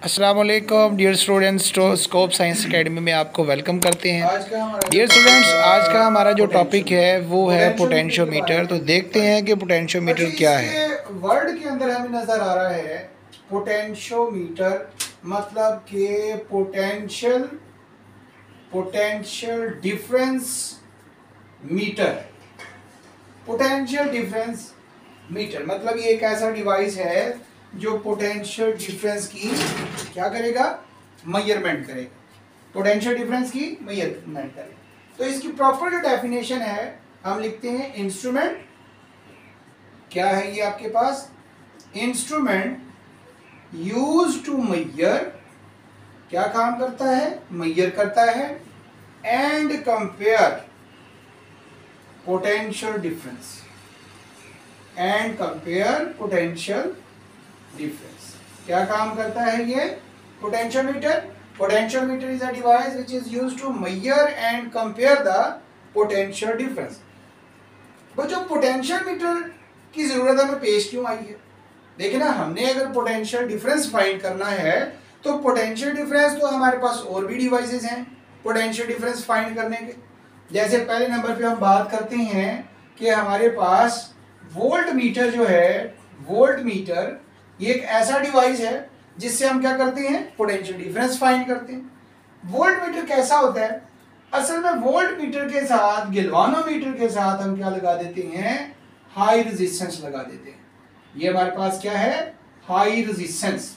अस्सलाम वालेकुम dear students, Scope Science Academy में आपको वेलकम करते हैं। डियर स्टूडेंट्स, आज का हमारा जो टॉपिक है वो है पोटेंशियोमीटर। तो देखते हैं कि पोटेंशियोमीटर क्या है। वर्ड के अंदर हमें नजर आ रहा है पोटेंशियोमीटर, मतलब कि potential difference meter. Potential difference meter मतलब ये एक ऐसा डिवाइस है जो पोटेंशियल डिफरेंस की क्या करेगा, मेजरमेंट करेगा। पोटेंशियल डिफरेंस की मेजरमेंट करेगा। तो इसकी प्रॉपर जो डेफिनेशन है हम लिखते हैं इंस्ट्रूमेंट। क्या है ये आपके पास? इंस्ट्रूमेंट यूज टू मेजर, क्या काम करता है? मेजर करता है। And compare potential difference, and compare potential difference. क्या काम करता है ये potentiometer? Potentiometer is a device which is used to measure and compare the potential difference. बच्चों, पोटेंशियोमीटर की जरूरत हमें पेश क्यों आई है? देखिए ना, हमने अगर पोटेंशियल डिफरेंस फाइंड करना है तो पोटेंशियल डिफरेंस तो हमारे पास और भी डिवाइसेस हैं पोटेंशियल डिफरेंस फाइंड करने के। जैसे पहले नंबर पे हम बात करते हैं कि हमारे पास वोल्ट मीटर जो है, वोल्ट मीटर ये एक ऐसा डिवाइस है जिससे हम क्या करते हैं? पोटेंशियल डिफरेंस फाइंड करते हैं। वोल्ट मीटर कैसा होता है? असल में वोल्ट मीटर के साथ, गैल्वानोमीटर के साथ हम क्या लगा देते हैं? हाई रेजिस्टेंस लगा देते हैं। ये हमारे पास क्या है? High resistance.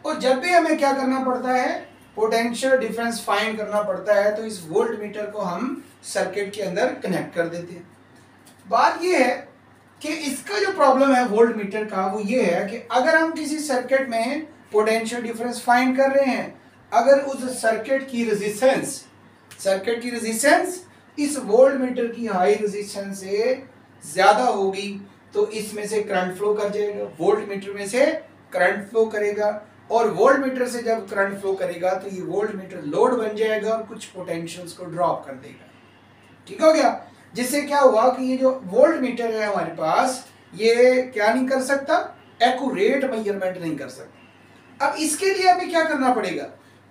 और जब भी हमें क्या करना पड़ता है? पोटेंशियल डिफरेंस फाइंड करना पड़ता है, तो इस वोल्ट मीटर को हम सर्किट के अंदर कनेक्ट कर देते हैं। बात ये है कि इसका जो प्रॉब्लम है वोल्ट मीटर का वो ये है कि अगर हम किसी सर्किट में पोटेंशियल डिफरेंस फाइंड कर रहे हैं, अगर उस सर्किट की रेजिस्टेंस इस वोल्ट मीटर की हाई रेजिस्टेंस से ज्यादा होगी तो इसमें से करंट फ्लो कर जाएगा। वोल्ट मीटर में से करंट फ्लो करेगा, और वोल्ट मीटर से जब करंट फ्लो करेगा तो ये वोल्ट मीटर लोड बन जाएगा और कुछ पोटेंशियल्स को ड्रॉप कर देगा। ठीक हो गया? जिससे क्या हुआ कि ये जो वोल्ट मीटर है हमारे पास, ये क्या नहीं कर सकता? एक्यूरेट मेजरमेंट नहीं कर सकता। अब इसके लिए हमें क्या करना पड़ेगा?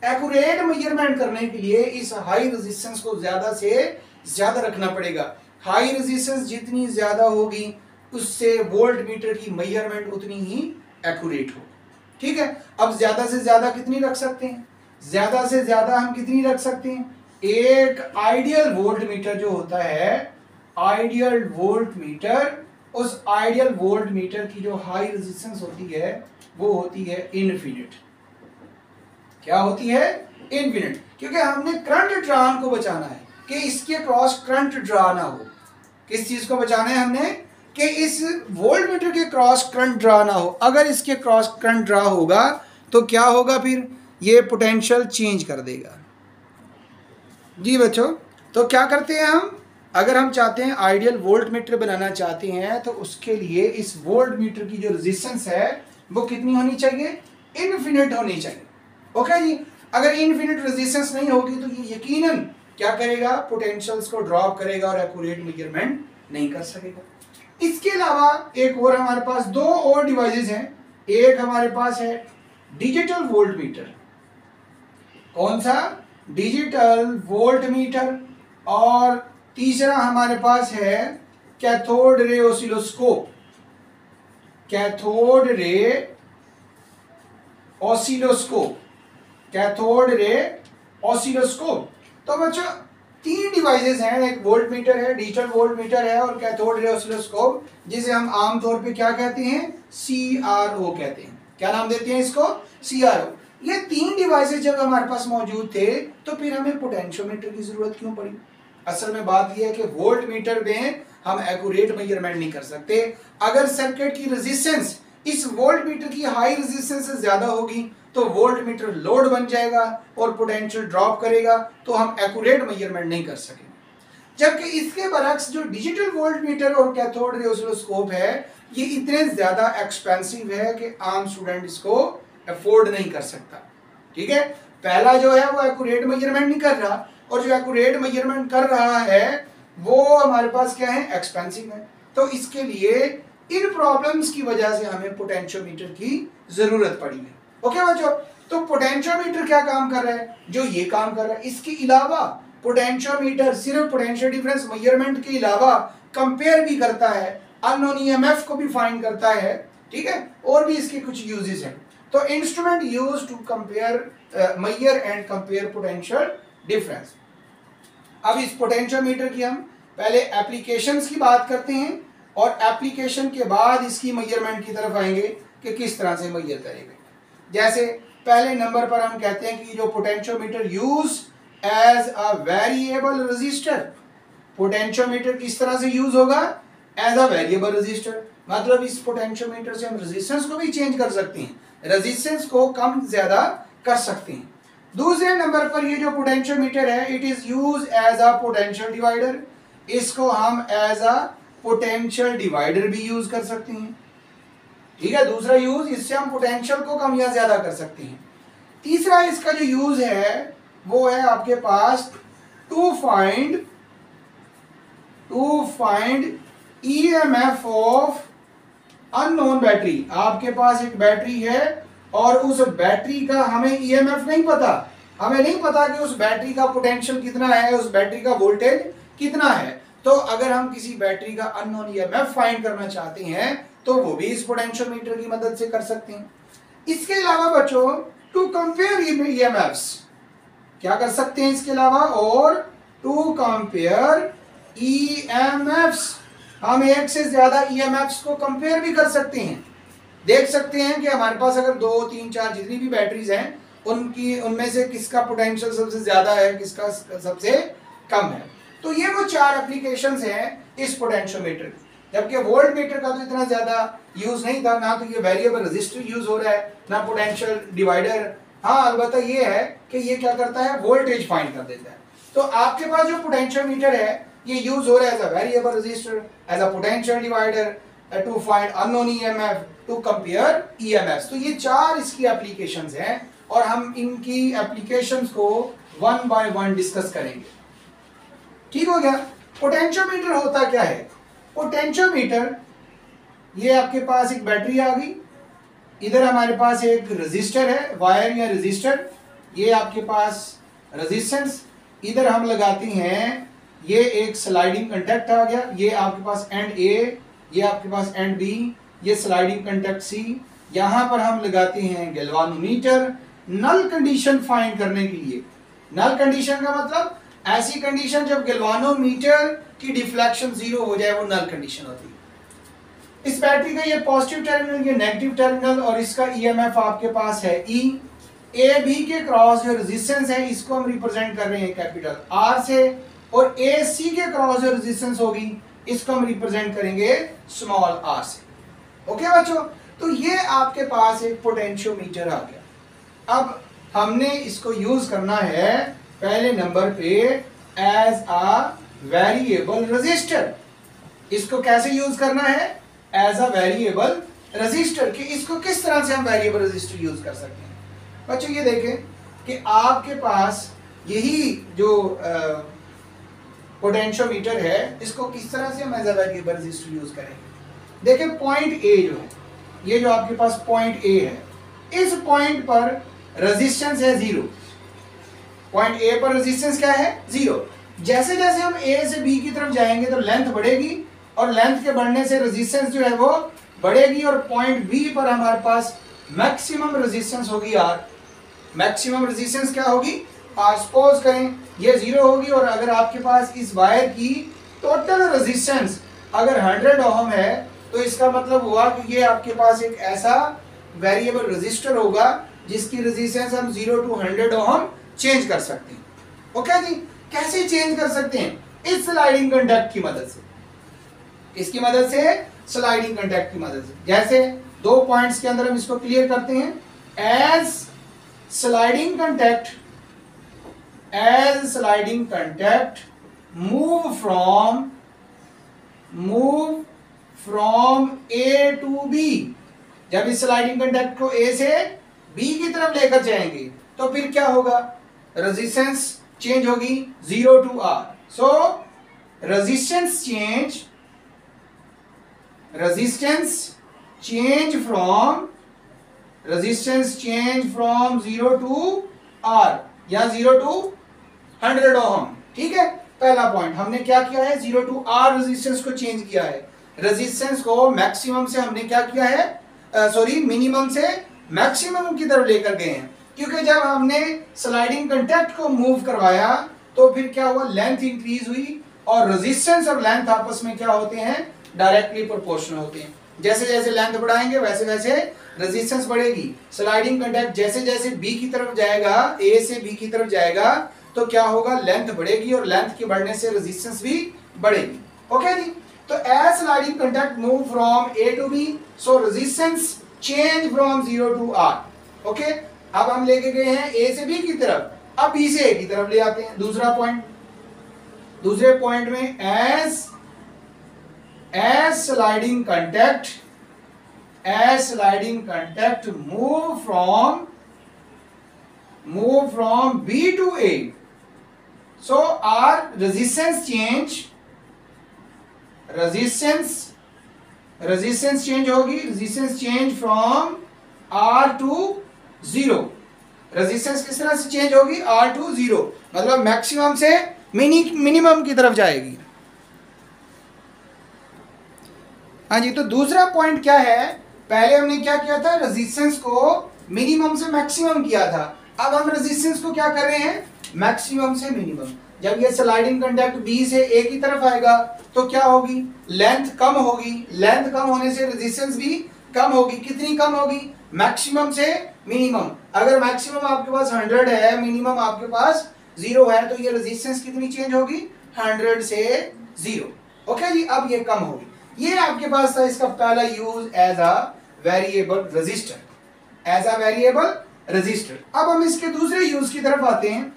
एक्यूरेट मेजरमेंट करने के लिए इस हाई रेजिस्टेंस को ज्यादा से ज्यादा रखना पड़ेगा। हाई रेजिस्टेंस जितनी ज्यादा होगी उससे वोल्ट मीटर की मेजरमेंट उतनी ही एक्यूरेट होगी। ठीक है? अब ज्यादा से ज्यादा कितनी रख सकते हैं? ज्यादा से ज्यादा हम कितनी रख सकते हैं? एक आइडियल वोल्ट मीटर जो होता है, आइडियल वोल्ट मीटर, उस आइडियल वोल्ट मीटर की जो हाई रेजिस्टेंस होती है वो होती है इनफिनिट। क्या होती है? इनफिनिट। क्योंकि हमने करंट ड्रॉन को बचाना है कि इसके क्रॉस करंट ड्रा ना हो। किस चीज को बचाना है हमने? कि इस वोल्ट मीटर के क्रॉस करंट ड्रा ना हो। अगर इसके क्रॉस करंट ड्रा होगा तो क्या होगा? फिर ये पोटेंशियल चेंज कर देगा। जी बच्चों, तो क्या करते हैं हम? अगर हम चाहते हैं आइडियल वोल्ट मीटर बनाना चाहते हैं तो उसके लिए इस वोल्ट मीटर की जो रेजिस्टेंस है वो कितनी होनी चाहिए? इनफिनिट होनी चाहिए। ओके जी? अगर इनफिनिट रेजिस्टेंस नहीं होगी तो ये यकीनन क्या करेगा? पोटेंशियल्स को ड्रॉप करेगा और एक्यूरेट मेजरमेंट नहीं कर सकेगा। इसके अलावा एक और हमारे पास दो और डिवाइसेस हैं। एक हमारे पास है डिजिटल वोल्ट मीटर। कौन सा? Digital volt meter. और तीसरा हमारे पास है cathode ray oscilloscope. Cathode ray oscilloscope, cathode ray oscilloscope. तो बच्चों तीन डिवाइसेस हैं, एक वोल्ट मीटर है, डिजिटल वोल्ट मीटर है, और कैथोड रे ऑसिलोस्कोप, जिसे हम आमतौर पे क्या कहते हैं? CRO कहते हैं। क्या नाम देते हैं इसको? CRO। ये तीन डिवाइसेस जब हमारे पास मौजूद थे तो फिर हमें पोटेंशियोमीटर की जरूरत क्यों पड़ी? असल में बात यह है कि वोल्ट मीटर में हम एक्यूरेट मेजरमेंट नहीं कर सकते। अगर सर्किट की रेजिस्टेंस इस वोल्ट मीटर की हाई रेजिस्टेंस से ज्यादा होगी तो वोल्ट मीटर लोड बन जाएगा और पोटेंशियल ड्रॉप करेगा, तो हम एक्यूरेट मेजरमेंट नहीं कर सकेंगे। जबकि इसके बरक्स जो डिजिटल वोल्ट मीटर और कैथोड रे ऑसिलोस्कोप है, ये इतने ज्यादा एक्सपेंसिव है कि आम स्टूडेंट इसको अफोर्ड नहीं कर सकता। ठीक है? पहला जो है वो एक्यूरेट मेजरमेंट नहीं कर रहा, और जो एक्यूरेट मेजरमेंट कर रहा है वो हमारे पास क्या है? एक्सपेंसिव है। तो इसके लिए इन प्रॉब्लम्स की वजह से हमें पोटेंशियोमीटर की जरूरत पड़ी है। ओके बच्चों, तो पोटेंशियोमीटर क्या काम कर रहा है, जो ये काम कर रहा है। इसके अलावा पोटेंशियोमीटर सिर्फ पोटेंशियल डिफरेंस मेजरमेंट के अलावा कंपेयर भी करता है, अननोन ईएमएफ को भी फाइंड करता है, ठीक है, और भी इसके कुछ यूजेस हैं। तो instrument used to compare measure and compare potential difference. अब इस पोटेंशियोमीटर की हम पहले एप्लीकेशंस की बात करते हैं और एप्लीकेशन के बाद इसकी मेजरमेंट की तरफ आएंगे कि किस तरह से मेजर करेंगे। जैसे पहले नंबर पर हम कहते हैं कि जो potentiometer use as a variable resistor, potentiometer किस तरह से यूज होगा, एज अ वेरिएबल रेजिस्टर, मतलब इस पोटेंशियोमीटर से हम रेजिस्टेंस को भी चेंज कर सकते हैं, रेजिस्टेंस को कम ज्यादा कर सकते हैं। दूसरे नंबर पर ये जो पोटेंशियोमीटर है, it is use as a potential divider, इसको हम एज अ पोटेंशियल डिवाइडर भी यूज कर सकते हैं, ठीक है, दूसरा यूज, इससे हम पोटेंशियल को कम या ज्यादा कर सकते हैं। तीसरा इसका जो यूज है वो है आपके पास to find EMF of unknown battery. आपके पास एक बैटरी है और उस बैटरी का हमें ईएमएफ नहीं पता, हमें नहीं पता कि उस बैटरी का पोटेंशियल कितना है, उस बैटरी का वोल्टेज कितना है। तो अगर हम किसी बैटरी का अननोन ईएमएफ फाइंड करना चाहते हैं तो वो भी इस पोटेंशियोमीटर की मदद से कर सकते हैं। इसके अलावा बच्चों टू कंपेयर ईएमएफ्स क्या कर सकते हैं इसके अलावा, और टू कंपेयर ईएमएफ्स, हम एक से ज्यादा ईएमएफ्स को कंपेयर भी कर सकते हैं। देख सकते हैं कि हमारे पास अगर 2, 3, 4 जितनी भी बैटरीज हैं उनमें से किसका पोटेंशियल सबसे ज्यादा है, किसका सबसे कम है। तो ये वो 4 एप्लीकेशंस हैं इस पोटेंशियोमीटर की। जबकि वोल्ट मीटर का तो इतना ज्यादा यूज नहीं था, ना तो ये वेरिएबल रेजिस्टर यूज हो रहा है, ना पोटेंशियल डिवाइडर। हाँ, अलबत्ता ये है कि ये क्या करता है, वोल्टेज फाइंड कर देता है। तो आपके पास जो पोटेंशियोमीटर है ये यूज हो रहा है as a variable resistor, as a potential divider, to find unknown EMF, to compare EMF. तो ये 4 इसकी एप्लीकेशंस हैं और हम इनकी एप्लीकेशंस को 1 बाय 1 डिस्कस करेंगे। ठीक हो गया। पोटेंशियोमीटर होता क्या है, पोटेंशियोमीटर, ये आपके पास एक बैटरी आ गई, इधर हमारे पास एक रेजिस्टर है, वायर या रेजिस्टर, ये आपके पास रेजिस्टेंस, इधर हम लगाते हैं, ये एक स्लाइडिंग कंटैक्ट आ गया, ये आपके पास एंड ए, ये आपके पास एंड बी, ये स्लाइडिंग कंटैक्ट सी, यहां पर हम लगाते हैं गैल्वानोमीटर नल कंडीशन फाइंड करने के लिए। नल कंडीशन का मतलब ऐसी कंडीशन जब गैल्वानोमीटर की डिफ्लेक्शन 0 हो जाए, वो नल कंडीशन होती है। इस बैटरी का ये पॉजिटिव टर्मिनल, ये नेगेटिव टर्मिनल, और इसका ईएमएफ आपके पास है ई। ए बी के क्रॉस जो रेजिस्टेंस है इसको हम रिप्रेजेंट कर रहे हैं कैपिटल आर से, और ए सी के क्रॉस जो रेजिस्टेंस होगी इसको हम रिप्रेजेंट करेंगे स्मॉल आर से। ओके बच्चों, तो ये आपके पास एक पोटेंशियोमीटर आ गया। अब हमने इसको यूज करना है पहले नंबर पे एज अ वेरिएबल रेजिस्टर। इसको कैसे यूज करना है, एज अ वेरिएबल रेजिस्टर, कि इसको किस तरह से हम वेरिएबल रेजिस्टर यूज कर सकते हैं। बच्चों ये देखें कि आपके पास यही जो पोटेंशियोमीटर है इसको किस तरह से हम as a variable resistor use करेंगे। देखें पॉइंट ए जो है, ये जो आपके पास पॉइंट ए है, इस पॉइंट पर रेजिस्टेंस है 0। पॉइंट ए पर रेजिस्टेंस क्या है, 0। जैसे जैसे हम ए से बी की तरफ जाएंगे तो लेंथ बढ़ेगी, और लेंथ के बढ़ने से रेजिस्टेंस जो है वो बढ़ेगी, और पॉइंट बी पर हमारे पास मैक्सिमम रेजिस्टेंस होगी आर। मैक्सिमम रेजिस्टेंस क्या होगी, आर। सपोज करें ये 0 होगी, और अगर आपके पास इस वायर की टोटल रेजिस्टेंस अगर 100 ओम है, तो इसका मतलब हुआ कि ये आपके पास एक ऐसा वेरिएबल रेजिस्टर होगा जिसकी रेजिस्टेंस हम 0 to 100 ओम चेंज कर सकते हैं। ओके जी, कैसे चेंज कर सकते हैं, इस स्लाइडिंग कंडक्ट की मदद से। इसकी मदद से, स्लाइडिंग कंडक्ट की मदद से। जैसे 2 पॉइंट्स के अंदर हम इसको क्लियर करते हैं, as sliding conduct move from A to B. जब इस स्लाइडिंग कंडक्ट को ए से बी की तरफ लेकर जाएंगे तो फिर क्या होगा, रेजिस्टेंस चेंज होगी 0 to R। So resistance change from resistance change from 0 to R या 0 टू 100 ओम। ठीक है, पहला पॉइंट हमने क्या किया है, 0 टू R रेजिस्टेंस को चेंज किया है। रेजिस्टेंस को मैक्सिमम से हमने क्या किया है, मिनिमम से मैक्सिमम की तरफ लेकर गए हैं, क्योंकि जब हमने स्लाइडिंग कांटेक्ट को मूव करवाया तो फिर क्या हुआ, लेंथ इंक्रीज हुई और रेजिस्टेंस और लेंथ आपस में क्या होते हैं, डायरेक्टली प्रोपोर्शनल होते हैं। जैसे जैसे लेंथ बढ़ाएंगे वैसे वैसे रेजिस्टेंस बढ़ेगी। स्लाइडिंग कांटेक्ट जैसे जैसे बी की तरफ जाएगा, ए से बी की तरफ जाएगा, तो क्या होगा, लेंथ बढ़ेगी और लेंथ के बढ़ने से रेजिस्टेंस भी बढ़ेगी। ओके जी, तो as sliding contact move from A to B, so resistance change from 0 to R। Okay, अब हम लेके गए हैं ए से बी की तरफ, अब बी से ए की तरफ ले आते हैं। दूसरा पॉइंट, दूसरे पॉइंट में as sliding contact move from B to A, so our resistance change होगी, resistance change from R to 0। Resistance किस तरह से चेंज होगी, R टू 0, मतलब मैक्सिमम से मिनिमम की तरफ जाएगी। हाँ जी, तो दूसरा पॉइंट क्या है, पहले हमने क्या किया था, रेजिस्टेंस को मिनिमम से मैक्सिमम किया था, अब हम रेजिस्टेंस को क्या कर रहे हैं, मैक्सिमम से मिनिमम। जब ये स्लाइडिंग कांटेक्ट बी से ए की तरफ आएगा तो क्या होगी, लेंथ कम होगी, लेंथ कम होने से रेजिस्टेंस भी कम होगी। कितनी कम होगी, मैक्सिमम से मिनिमम। अगर मैक्सिमम आपके पास 100 है, मिनिमम आपके पास 0 है, तो ये रेजिस्टेंस कितनी चेंज होगी, 100 से 0। ओके जी, अब ये कम होगी। ये आपके पास था इसका पहला use as a variable resistor, अब हम इसके दूसरे यूज की तरफ आते हैं।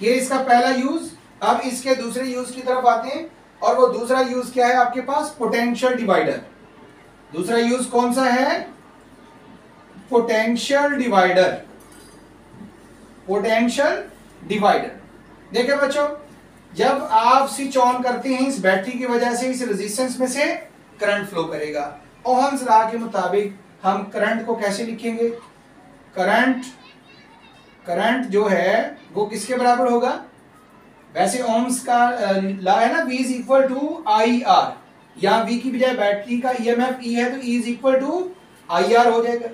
ये इसका पहला यूज, अब इसके दूसरे यूज की तरफ आते हैं, और वो दूसरा यूज क्या है आपके पास, पोटेंशियल डिवाइडर। दूसरा यूज कौन सा है, पोटेंशियल डिवाइडर। देखिए बच्चों, जब आप स्विच ऑन करते हैं, इस बैटरी की वजह से इस रेजिस्टेंस में से करंट फ्लो करेगा। ओहम्स लॉ के मुताबिक हम करंट को कैसे लिखेंगे, करंट जो है वो किसके बराबर होगा, वैसे ओम्स का लॉ है ना, V is equal to I R, यहाँ V की बजाय बैटरी का EMF E है तो E is equal to I R हो जाएगा।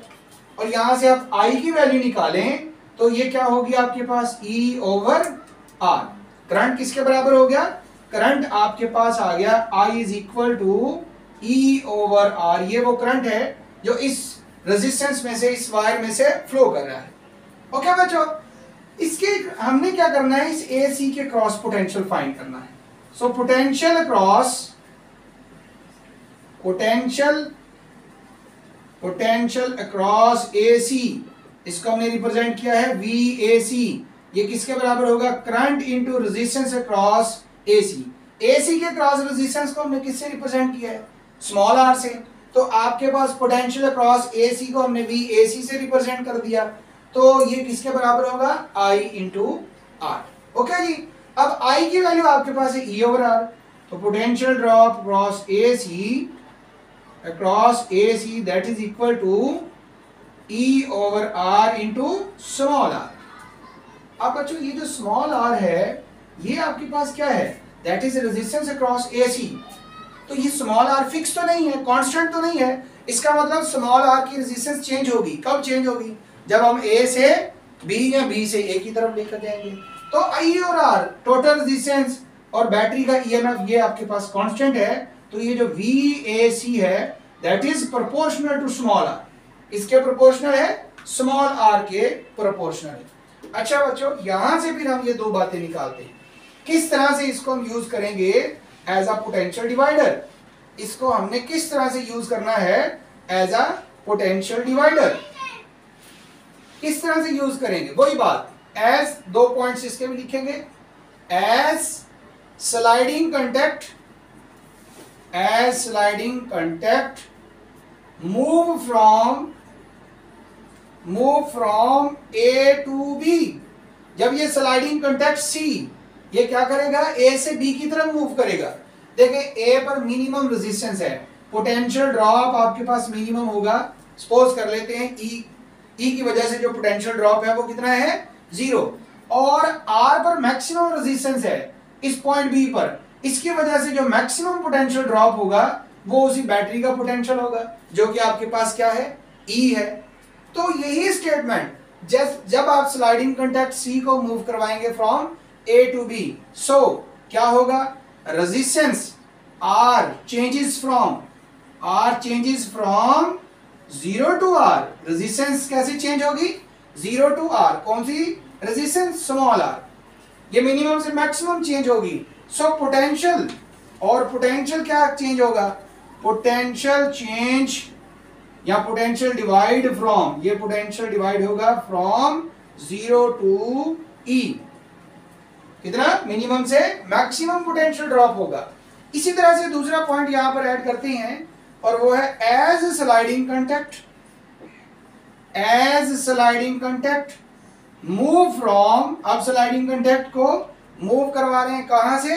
और यहां से आप I की वैल्यू निकालें तो ये क्या होगी आपके पास, E ओवर R। करंट किसके बराबर हो गया, करंट आपके पास आ गया I is equal to E over R। ये वो करंट है जो इस रेजिस्टेंस में से, इस वायर में से फ्लो कर रहा है। ओके बच्चों, इसके हमने क्या करना है, इस AC के क्रॉस पोटेंशियल फाइंड करना है। सो पोटेंशियल अक्रॉस AC, इसको हमने रिप्रेजेंट किया है VAC। ये किसके बराबर होगा, current into resistance across AC। AC के क्रॉस रेजिस्टेंस को हमने किससे रिप्रेजेंट किया है, स्मॉल r से। तो आपके पास पोटेंशियल अक्रॉस AC को हमने VAC से रिप्रेजेंट कर दिया, तो ये किसके बराबर होगा, I इंटू R। ओके जी, अब I की वैल्यू आपके पास है E ओवर R, तो potential drop across AC that is equal to E over R into small r। अब बच्चों ये जो स्मॉल r है, ये आपके पास क्या है, that is resistance across AC। तो ये स्मॉल r फिक्स तो नहीं है, कांस्टेंट तो नहीं है, इसका मतलब स्मॉल r की रेजिस्टेंस चेंज होगी। कब चेंज होगी, जब हम A से B या B से A की तरफ लेकर जाएंगे। तो I और R टोटल रेजिस्टेंस और बैटरी का EMF ये आपके पास कांस्टेंट है, तो ये जो VAC है that is proportional to small r, इसके प्रोपोर्शनल है, स्मॉल r के प्रोपोर्शनल है। अच्छा बच्चों, यहां से फिर हम ये दो बातें निकालते हैं, किस तरह से इसको हम यूज करेंगे एज अ पोटेंशियल डिवाइडर। इसको हमने किस तरह से यूज करना है एज अ पोटेंशियल डिवाइडर, किस तरह से यूज करेंगे, वही बात, एज दो पॉइंट्स इसके भी लिखेंगे, as sliding contact move from A to B। जब ये स्लाइडिंग कंटेक्ट C ये क्या करेगा, A से B की तरफ मूव करेगा। देखिए A पर मिनिमम रेजिस्टेंस है, पोटेंशियल ड्रॉप आपके पास मिनिमम होगा सपोज कर लेते हैं ई की वजह से जो पोटेंशियल ड्रॉप है वो कितना है 0, और आर पर मैक्सिमम रेजिस्टेंस है इस पॉइंट बी पर, इसकी वजह से जो मैक्सिमम पोटेंशियल ड्रॉप होगा वो उसी बैटरी का पोटेंशियल होगा जो कि आपके पास क्या है ई है। तो यही स्टेटमेंट जब आप स्लाइडिंग कांटेक्ट सी को मूव करवाएंगे from A to B, so क्या होगा, resistance R changes from 0 to R. Resistance कैसे चेंज होगी, 0 टू आर, कौन सी रेजिस्टेंस, स्मॉल आर, ये मिनिमम से मैक्सिमम चेंज होगी। सो पोटेंशियल, और पोटेंशियल क्या चेंज होगा, पोटेंशियल चेंज या पोटेंशियल डिवाइड फ्रॉम, ये पोटेंशियल डिवाइड होगा फ्रॉम 0 टू ई, कितना, मिनिमम से मैक्सिमम पोटेंशियल ड्रॉप होगा। इसी तरह से दूसरा पॉइंट यहां पर ऐड करते हैं और वो है as sliding contact move from, अब स्लाइडिंग कंटेक्ट को मूव करवा रहे हैं कहां से,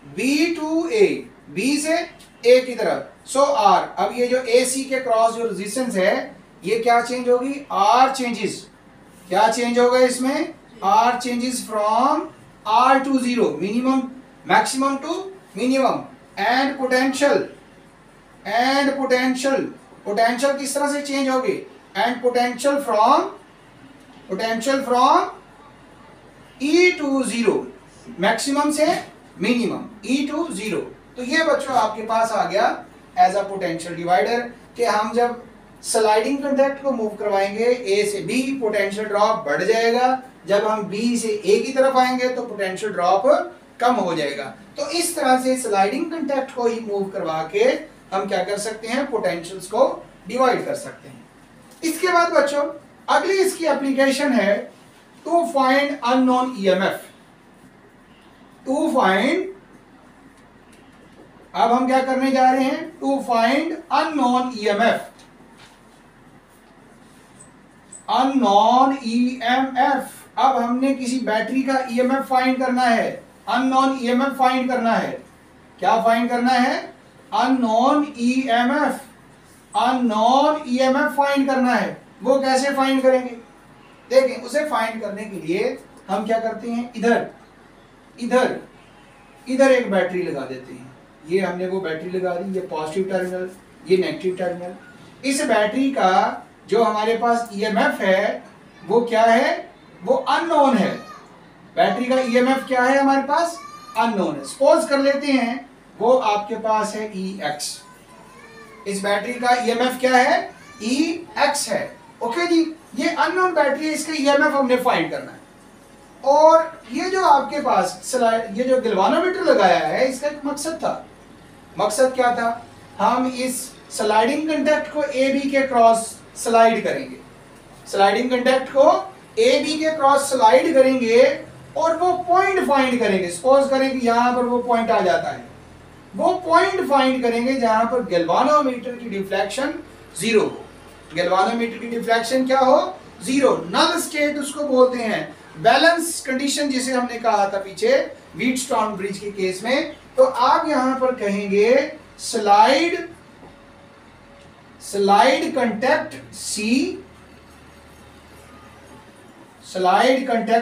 बी टू ए, बी से ए की तरफ, सो आर, अब ये जो ए सी के क्रॉस जो रेजिस्टेंस है ये क्या चेंज होगी, आर चेंजेस, क्या चेंज होगा इसमें, R changes from R to 0, minimum maximum to minimum, and potential किस तरह से चेंज होगी, and potential from E to 0, maximum से मिनिमम, ई टू 0। तो ये बच्चों आपके पास आ गया एज अ पोटेंशियल डिवाइडर कि हम जब स्लाइडिंग कांटेक्ट को मूव करवाएंगे ए से बी, पोटेंशियल ड्रॉप बढ़ जाएगा, जब हम बी से ए की तरफ आएंगे तो पोटेंशियल ड्रॉप कम हो जाएगा। तो इस तरह से स्लाइडिंग कांटेक्ट को ही मूव करवा के हम क्या कर सकते हैं, पोटेंशियल्स को डिवाइड कर सकते हैं। इसके बाद बच्चों अगली इसकी एप्लीकेशन है to find unknown EMF. To find, अब हम क्या करने जा रहे हैं, to find unknown EMF, unknown EMF. अब हमने किसी बैटरी का ईएमएफ फाइंड करना है, अननोन ईएमएफ फाइंड करना है। क्या फाइंड करना है, unknown EMF, unknown EMF find करना है। वो कैसे फाइंड करेंगे, देखें, उसे फाइंड करने के लिए हम क्या करते हैं, इधर एक बैटरी लगा देते हैं। ये हमने वो बैटरी लगा दी, ये पॉजिटिव टर्मिनल, ये नेगेटिव टर्मिनल। इस बैटरी का जो हमारे पास ईएमएफ है वो क्या है, वो अननोन है। बैटरी का ईएमएफ क्या है हमारे पास, अननोन है। सपोज कर लेते हैं वो आपके पास है EX, इस बैटरी का ईएमएफ क्या है, EX है। ओके जी, ये अननोन बैटरी है, इसका ईएमएफ हमने फाइंड करना है। और ये जो आपके पास ये जो गैल्वानोमीटर लगाया है, इसका एक मकसद था। मकसद क्या था, हम इस स्लाइडिंग कांटेक्ट को AB के क्रॉस स्लाइड करेंगे, स्लाइडिंग कांटेक्ट को AB के क्रॉस स्लाइड करेंगे और वो पॉइंट फाइंड करेंगे। सपोज करें कि यहां पर वो पॉइंट आ जाता है, वो पॉइंट फाइंड करेंगे जहां पर गैल्वानोमीटर की डिफ्लेक्शन 0 हो। गैल्वानोमीटर की डिफ्लेक्शन क्या हो, 0। नल स्टेट उसको बोलते हैं, बैलेंस कंडीशन जिसे हमने कहा था पीछे व्हीटस्टोन ब्रिज के केस में। तो आप यहां पर कहेंगे slide contact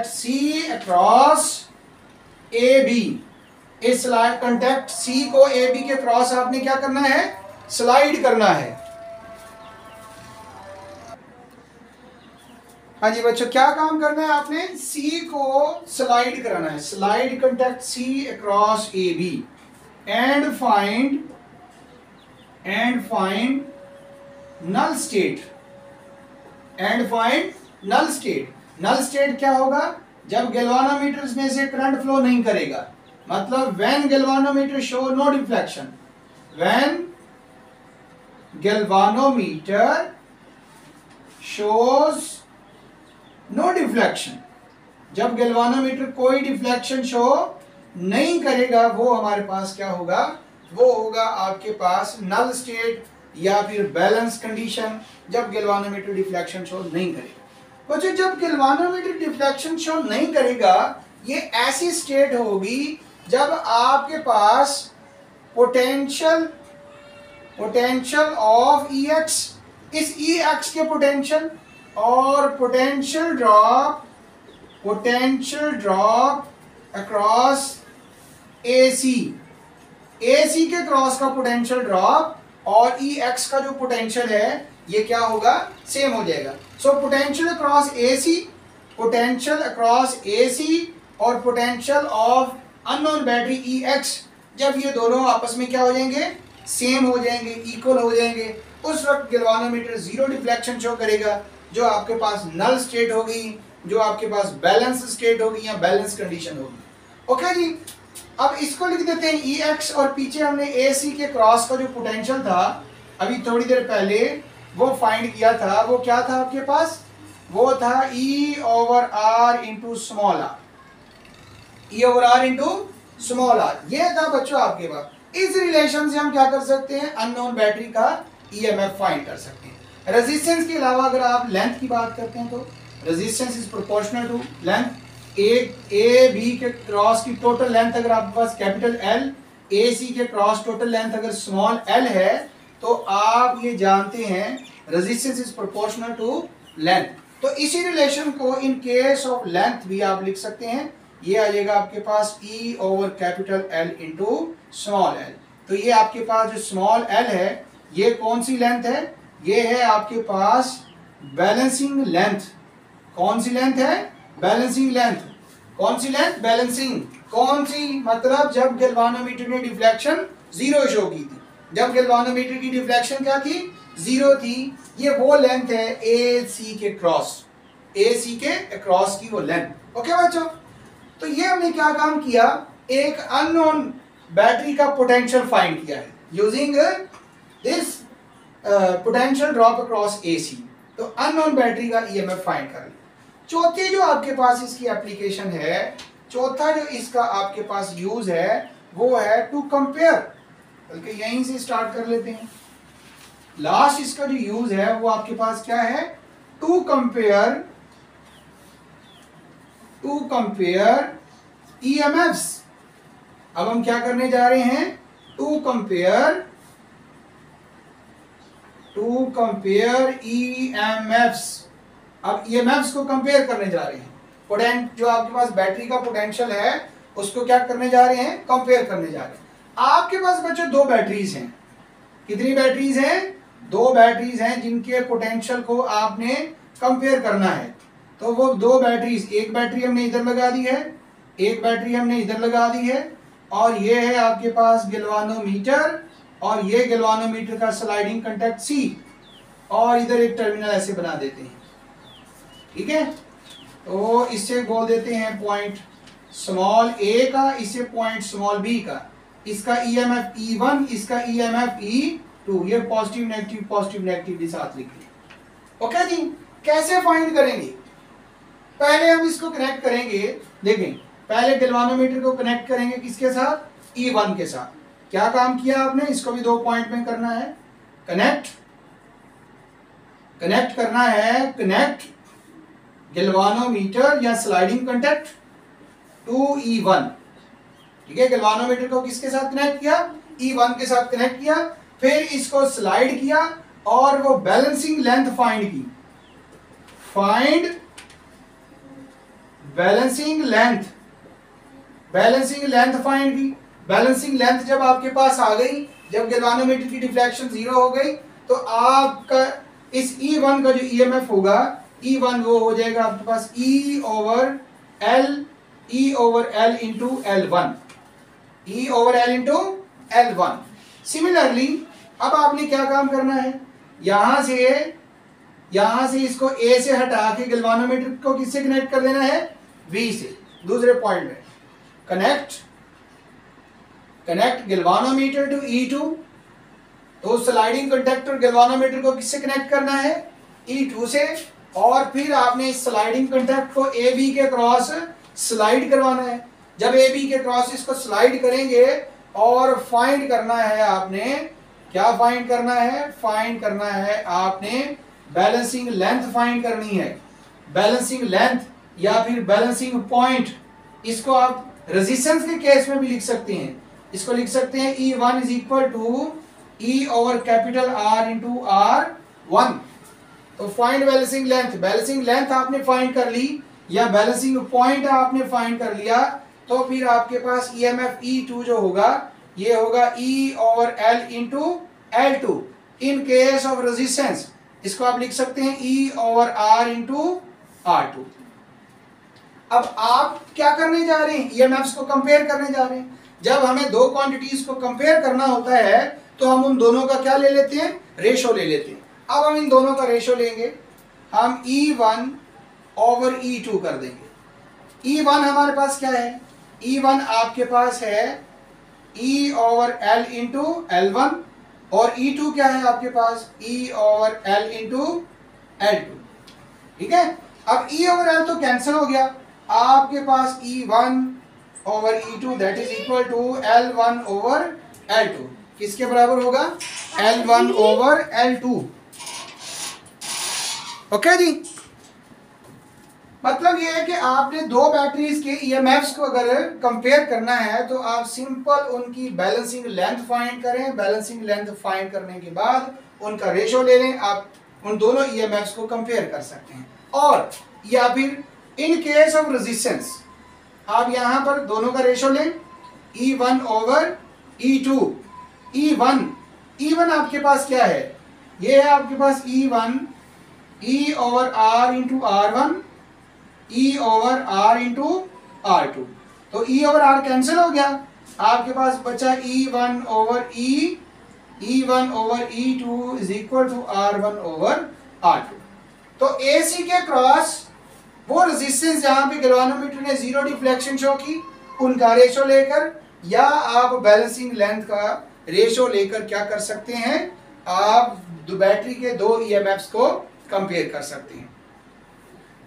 C across AB। इस स्लाइड कांटेक्ट C को AB के क्रॉस आपने क्या करना है, स्लाइड करना है। हाँ जी बच्चों, क्या काम करना है आपने, C को स्लाइड कराना है, slide contact C across AB and find null state, null state क्या होगा, जब गैल्वानोमीटर में से करंट फ्लो नहीं करेगा, मतलब when galvanometer show no deflection, when galvanometer shows no deflection, जब गैल्वानोमीटर कोई डिफ्लेक्शन शो नहीं करेगा, वो हमारे पास क्या होगा, वो होगा आपके पास नल स्टेट या फिर बैलेंस कंडीशन, जब गैल्वानोमीटर डिफ्लेक्शन शो नहीं करेगा। बच्चों जब गैल्वानोमीटर डिफ्लेक्शन शो नहीं करेगा, ये ऐसी स्टेट होगी जब आपके पास पोटेंशियल ऑफ EX इस ई एक्स के पोटेंशियल और पोटेंशियल ड्रॉप अक्रॉस AC के क्रॉस का पोटेंशियल ड्रॉप और ई एक्स का जो पोटेंशियल है ये क्या होगा, सेम हो जाएगा। सो पोटेंशियल अक्रॉस AC और potential of unknown battery E x, जब ये दोनों आपस में क्या हो जाएंगे, सेम हो जाएंगे, इक्वल हो जाएंगे, उस वक्त गैल्वानोमीटर जीरो डिफ्लेक्शन शो करेगा, जो आपके पास नल स्टेट होगी, जो आपके पास बैलेंस स्टेट होगी या बैलेंस कंडीशन होगी। ओके जी, अब इसको लिख देते हैं ई एक्स, और पीछे हमने AC के क्रॉस का जो पोटेंशियल था अभी थोड़ी देर पहले वो फाइंड किया था, वो क्या था आपके पास, वो था E/R into small r, E/R into small r, ये था बच्चों आपके पास। इस रिलेशन से हम क्या कर सकते हैं, अननोन बैटरी का EMF फाइंड कर सकते हैं। रेजिस्टेंस के अलावा अगर आप लेंथ की बात करते हैं तो resistance is proportional to length. A B के क्रॉस की टोटल लेंथ अगर आपके पास कैपिटल L, AC के क्रॉस टोटल लेंथ अगर स्मॉल l है, तो आप ये जानते हैं resistance is proportional to length. तो इसी रिलेशन को इन केस ऑफ लेंथ भी आप लिख सकते हैं, ये आ जाएगा आपके पास E/L इंटू स्मॉल l। तो ये आपके पास जो स्मॉल l है ये कौन सी लेंथ है, ये है आपके पास बैलेंसिंग लेंथ। कौन सी लेंथ है, बैलेंसिंग लेंथ। कौन सी लेंथ, बैलेंसिंग। कौन सी, मतलब जब गैल्वानोमीटर ने डिफ्लेक्शन जीरो शो की थी, जब गैल्वानोमीटर की डिफ्लेक्शन क्या थी, जीरो थी, ये वो लेंथ है AC के क्रॉस, AC के क्रॉस की वो लेंथ। ओके बच्चों, तो ये हमने क्या काम किया, एक अननोन बैटरी का पोटेंशियल फाइंड किया है using this potential drop across AC। तो अननोन बैटरी का EMF फाइंड कर लिया। चौथी जो आपके पास इसकी एप्लीकेशन है, चौथा जो इसका आपके पास यूज है वो है टू कंपेयर, बल्कि यहीं से स्टार्ट कर लेते हैं। लास्ट इसका जो यूज है वो आपके पास क्या है, टू कंपेयर EMFs। अब हम क्या करने जा रहे हैं, टू कंपेयर EMFs। अब EMFs को कंपेयर करने जा रहे हैं, जो आपके पास बैटरी का पोटेंशियल है उसको क्या करने जा रहे हैं, कंपेयर करने जा रहे हैं। आपके पास बच्चों दो बैटरीज हैं। कितनी बैटरीज हैं, दो बैटरीज हैं जिनके पोटेंशियल को आपने कंपेयर करना है। तो वो दो बैटरीज, एक बैटरी हमने इधर लगा दी है, एक बैटरी हमने इधर लगा दी है, और ये है आपके पास गैल्वानोमीटर, और ये गैल्वानोमीटर का स्लाइडिंग कांटेक्ट C, और इधर एक टर्मिनल ऐसे बना देते हैं, ठीक है। तो इससे बोल देते हैं पॉइंट स्मॉल a का, इससे पॉइंट स्मॉल b का, इसका EMF E1, इसका EMF E2, ये पॉजिटिव नेगेटिव भी साथ लिख लिया। ओके जी, कैसे फाइंड करेंगे, पहले हम इसको कनेक्ट करेंगे। देखें, पहले गैल्वानोमीटर को कनेक्ट करेंगे किसके साथ, E1 के साथ। क्या काम किया आपने, इसको भी 2 पॉइंट में करना है, कनेक्ट करना है, कनेक्ट गैल्वानोमीटर या स्लाइडिंग कांटेक्ट टू E1, ठीक है। गैल्वानोमीटर को किसके साथ कनेक्ट किया, E1 के साथ कनेक्ट किया, फिर इसको स्लाइड किया और वो बैलेंसिंग लेंथ फाइंड की, बैलेंसिंग लेंथ फाइंड की। बैलेंसिंग लेंथ जब आपके पास आ गई, जब गैल्वानोमीटर की डिफ्लेक्शन जीरो हो गई, तो आपका इस E1 का जो EMF होगा, E1 वो हो जाएगा आपके पास E/L इंटू L1। सिमिलरली अब आपने क्या काम करना है, यहां से इसको A से हटा के गैल्वानोमीटर को किससे कनेक्ट कर देना है, V से, दूसरे पॉइंट में। कनेक्ट गैल्वानोमीटर टू E2, तो स्लाइडिंग कंडक्टर गैल्वानोमीटर को किससे कनेक्ट करना है, E2 से, और फिर आपने इस स्लाइडिंग कंडक्ट को AB के क्रॉस स्लाइड करवाना है। जब AB के क्रॉस इसको स्लाइड करेंगे और फाइंड करना है आपने, क्या फाइंड करना है, आपने बैलेंसिंग लेंथ फाइंड करनी है। बैलेंसिंग लेंथ या फिर बैलेंसिंग पॉइंट, इसको आप रेजिस्टेंस के केस में भी लिख सकते हैं। इसको लिख सकते हैं E1 is equal to E/R into R 1। तो find balancing length, balancing length आपने फाइंड कर ली या बैलेंसिंग पॉइंट आपने फाइंड कर लिया, तो फिर आपके पास EMF E2 जो होगा ये होगा E over L into L2 in case of resistance. इसको आप लिख सकते हैं E over R into R2। अब आप क्या करने जा रहे हैं, EMFs को कंपेयर करने जा रहे हैं। जब हमें दो क्वांटिटीज को कंपेयर करना होता है तो हम उन दोनों का क्या ले लेते हैं, रेशो ले लेते हैं। अब हम इन दोनों का रेशो लेंगे, हम E1 ओवर E2 कर देंगे। E1 हमारे पास क्या है, E1 आपके पास है E over L into L1 और E2 क्या है आपके पास, E over L into L2। ठीक है, अब E ओवर L तो कैंसिल हो गया, आपके पास E1 over E2 that is equal to L1 over L2। किसके बराबर होगा, L1 ओवर L2। ओके जी, मतलब ये है कि आपने दो बैटरीज के EMFs को अगर कंपेयर करना है तो आप सिंपल उनकी बैलेंसिंग लेंथ फाइंड करें, बैलेंसिंग लेंथ फाइंड करने के बाद उनका रेशो ले लें, आप उन दोनों EMFs को कंपेयर कर सकते हैं। और या फिर इन केस ऑफ रेजिस्टेंस आप यहां पर दोनों का रेशो लें, E1 ओवर E2। E1 आपके पास क्या है, ये है आपके पास E1 E over R into R1 E over R into R2। तो E ओवर R कैंसिल हो गया, आपके पास बचा E1 over E1 over E2 is equal to R1 over R2। तो AC के क्रॉस वो रेजिस्टेंस जहां पे गैल्वेनोमीटर ने जीरो डिफ्लेक्शन शो की उनका रेशो लेकर, या आप बैलेंसिंग लेंथ का रेशो लेकर क्या कर सकते हैं, आप बैटरी के दो EMFs को कंपेयर कर सकते हैं।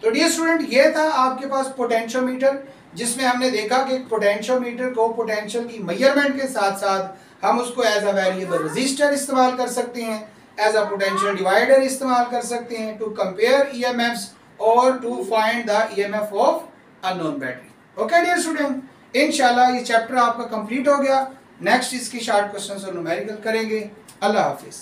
तो डियर स्टूडेंट, ये था आपके पास पोटेंशियोमीटर, जिसमें हमने देखा कि पोटेंशियोमीटर को पोटेंशियल की मेजरमेंट के साथ साथ हम उसको एज अ वेरिएबल रजिस्टर इस्तेमाल कर सकते हैं, एज अ पोटेंशियल डिवाइडर इस्तेमाल कर सकते हैं टू कंपेयर EMFs और to find the EMF of unknown battery. Okay dear student, इंशाल्लाह ये चैप्टर आपका कंप्लीट हो गया। नेक्स्ट इसकी शॉर्ट क्वेश्चंस और न्यूमेरिकल करेंगे। अल्लाह हाफिज।